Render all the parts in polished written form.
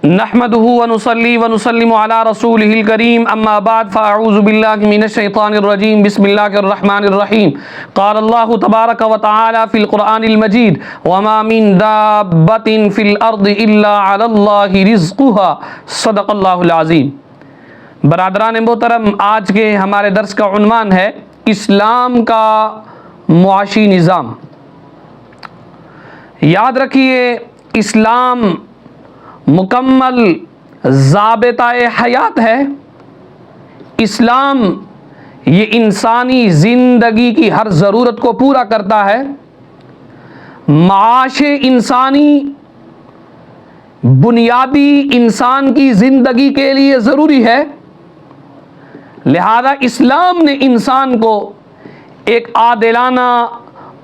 نحمده ونصلي ونسلم على رسوله الكريم اما بعد فاعوذ بالله من الشيطان الرجيم بسم الله الرحمن الرحيم قال الله تبارك وتعالى في القرآن المجيد وما من دابة في الارض الا على الله رزقها صدق اللہ العظیم۔ برادران محترم، آج کے ہمارے درس کا عنوان ہے اسلام کا معاشی نظام۔ یاد رکھیے، اسلام مکمل ضابطۂ حیات ہے۔ اسلام یہ انسانی زندگی کی ہر ضرورت کو پورا کرتا ہے۔ معاش انسانی بنیادی انسان کی زندگی کے لیے ضروری ہے، لہذا اسلام نے انسان کو ایک عادلانہ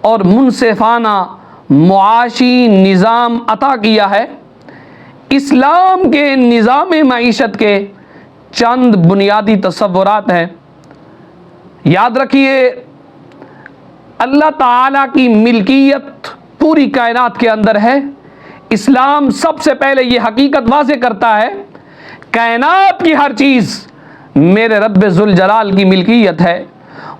اور منصفانہ معاشی نظام عطا کیا ہے۔ اسلام کے نظام معیشت کے چند بنیادی تصورات ہیں۔ یاد رکھیے، اللہ تعالیٰ کی ملکیت پوری کائنات کے اندر ہے۔ اسلام سب سے پہلے یہ حقیقت واضح کرتا ہے، کائنات کی ہر چیز میرے رب ذوالجلال کی ملکیت ہے۔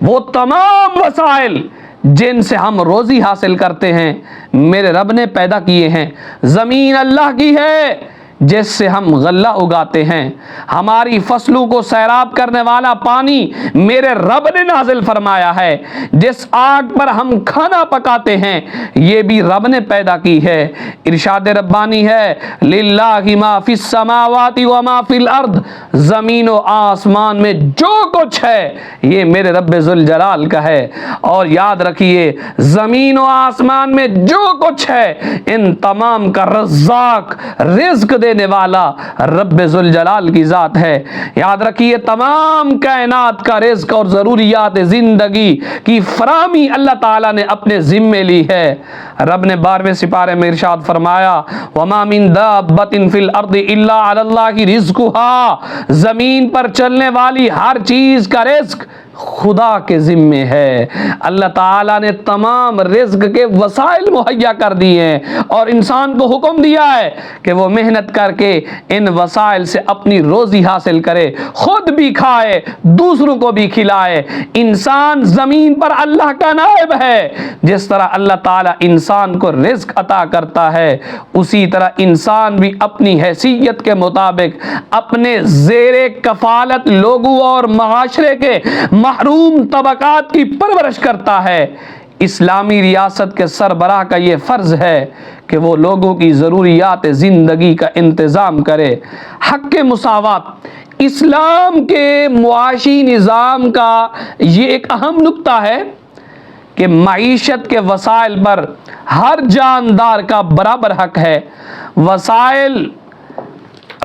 وہ تمام وسائل جن سے ہم روزی حاصل کرتے ہیں میرے رب نے پیدا کیے ہیں۔ زمین اللہ کی ہے جس سے ہم غلہ اگاتے ہیں۔ ہماری فصلوں کو سیراب کرنے والا پانی میرے رب نے نازل فرمایا ہے۔ جس آگ پر ہم کھانا پکاتے ہیں یہ بھی رب نے پیدا کی ہے۔ ارشاد ربانی ہے، للہ ما فی السماوات و ما فی الارض، زمین و آسمان میں جو کچھ ہے یہ میرے رب ذوالجلال کا ہے۔ اور یاد رکھیے، زمین و آسمان میں جو کچھ ہے ان تمام کا رزاق، رزق دینے والا رب ذوالجلال کی ذات ہے۔ یاد رکھیے، تمام کائنات کا رزق اور ضروریات زندگی کی فراہمی اللہ تعالیٰ نے اپنے ذمے لی ہے۔ رب نے 12ویں سپارے میں ارشاد فرمایا، وما من دابۃ فی الارض الا علی اللہ رزقها، زمین پر چلنے والی ہر چیز کا رزق خدا کے ذمے ہے۔ اللہ تعالیٰ نے تمام رزق کے وسائل مہیا کر دیے ہیں اور انسان کو حکم دیا ہے کہ وہ محنت کر کے ان وسائل سے اپنی روزی حاصل کرے، خود بھی کھائے، دوسروں کو بھی کھلائے۔ انسان زمین پر اللہ کا نائب ہے۔ جس طرح اللہ تعالیٰ انسان کو رزق عطا کرتا ہے، اسی طرح انسان بھی اپنی حیثیت کے مطابق اپنے زیر کفالت لوگوں اور معاشرے کے محروم طبقات کی پرورش کرتا ہے۔ اسلامی ریاست کے سربراہ کا یہ فرض ہے کہ وہ لوگوں کی ضروریات زندگی کا انتظام کرے۔ حق مساوات اسلام کے معاشی نظام کا یہ ایک اہم نقطہ ہے کہ معیشت کے وسائل پر ہر جاندار کا برابر حق ہے۔ وسائل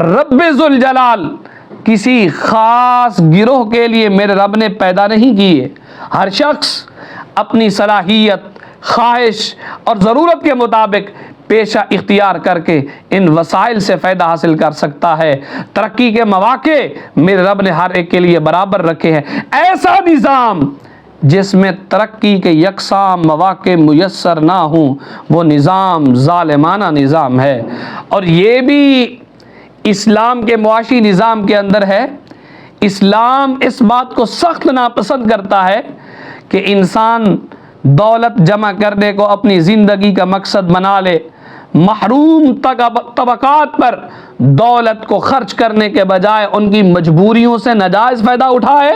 رب ذوالجلال کسی خاص گروہ کے لیے میرے رب نے پیدا نہیں کیے۔ ہر شخص اپنی صلاحیت، خواہش اور ضرورت کے مطابق پیشہ اختیار کر کے ان وسائل سے فائدہ حاصل کر سکتا ہے۔ ترقی کے مواقع میرے رب نے ہر ایک کے لیے برابر رکھے ہیں۔ ایسا نظام جس میں ترقی کے یکساں مواقع میسر نہ ہوں وہ نظام ظالمانہ نظام ہے۔ اور یہ بھی اسلام کے معاشی نظام کے اندر ہے۔ اسلام اس بات کو سخت ناپسند کرتا ہے کہ انسان دولت جمع کرنے کو اپنی زندگی کا مقصد بنا لے، محروم طبقات پر دولت کو خرچ کرنے کے بجائے ان کی مجبوریوں سے ناجائز فائدہ اٹھائے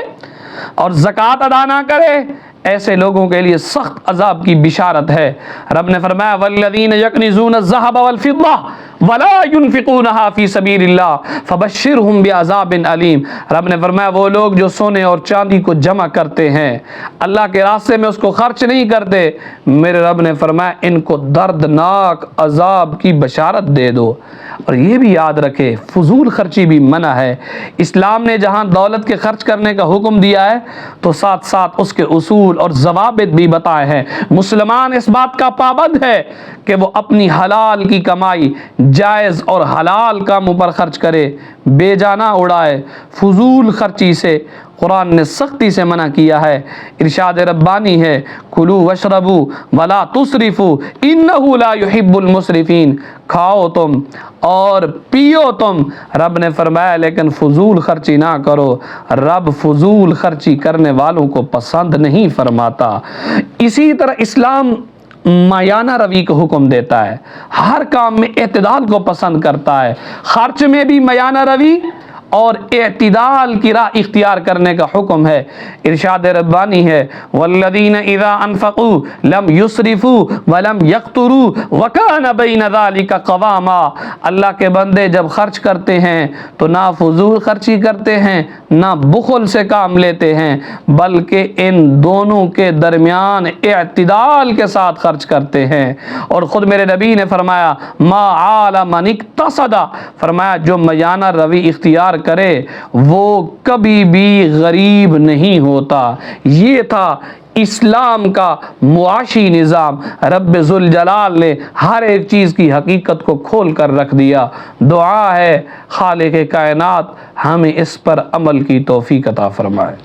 اور زکوٰۃ ادا نہ کرے۔ ایسے لوگوں کے لیے سخت عذاب کی بشارت ہے۔ رب نے فرمایا، والذین یکنزون الذھب والفضہ ولا ينفقونها فی سبیل اللہ فبشرہم بعذاب علیم۔ رب نے فرمایا، وہ لوگ جو سونے اور چاندی کو جمع کرتے ہیں، اللہ کے راستے میں اس کو خرچ نہیں کرتے، میرے رب نے فرمایا ان کو دردناک عذاب کی بشارت دے دو۔ اور یہ بھی یاد رکھے، فضول خرچی بھی منع ہے۔ اسلام نے جہاں دولت کے خرچ کرنے کا حکم دیا ہے تو ساتھ ساتھ اس کے اصول اور ضوابط بھی بتائے ہیں۔ مسلمان اس بات کا پابند ہے کہ وہ اپنی حلال کی کمائی جائز اور حلال کاموں پر خرچ کرے، بے جا نہ اڑائے۔ فضول خرچی سے قرآن نے سختی سے منع کیا ہے۔ ارشاد ربانی ہے کلوا واشربوا ولا تسرفوا انہ لا يحب المسرفین، کھاؤ تم اور پیو تم، رب نے فرمایا لیکن فضول خرچی نہ کرو، رب فضول خرچی کرنے والوں کو پسند نہیں فرماتا۔ اسی طرح اسلام مایانہ روی کو حکم دیتا ہے، ہر کام میں اعتدال کو پسند کرتا ہے، خرچ میں بھی مایانہ روی اور اعتدال کی راہ اختیار کرنے کا حکم ہے۔ ارشاد ربانی ہے والذین اذا انفقوا لم یسرفوا ولم یقتروا وکان بین ذلک قواما، اللہ کے بندے جب خرچ کرتے ہیں تو نہ فضول خرچی کرتے ہیں نہ بخل سے کام لیتے ہیں، بلکہ ان دونوں کے درمیان اعتدال کے ساتھ خرچ کرتے ہیں۔ اور خود میرے نبی نے فرمایا ما عال من اقتصد، فرمایا جو میانہ روی اختیار کرے وہ کبھی بھی غریب نہیں ہوتا۔ یہ تھا اسلام کا معاشی نظام۔ رب ذوالجلال نے ہر ایک چیز کی حقیقت کو کھول کر رکھ دیا۔ دعا ہے خالق کائنات ہمیں اس پر عمل کی توفیق عطا فرمائے۔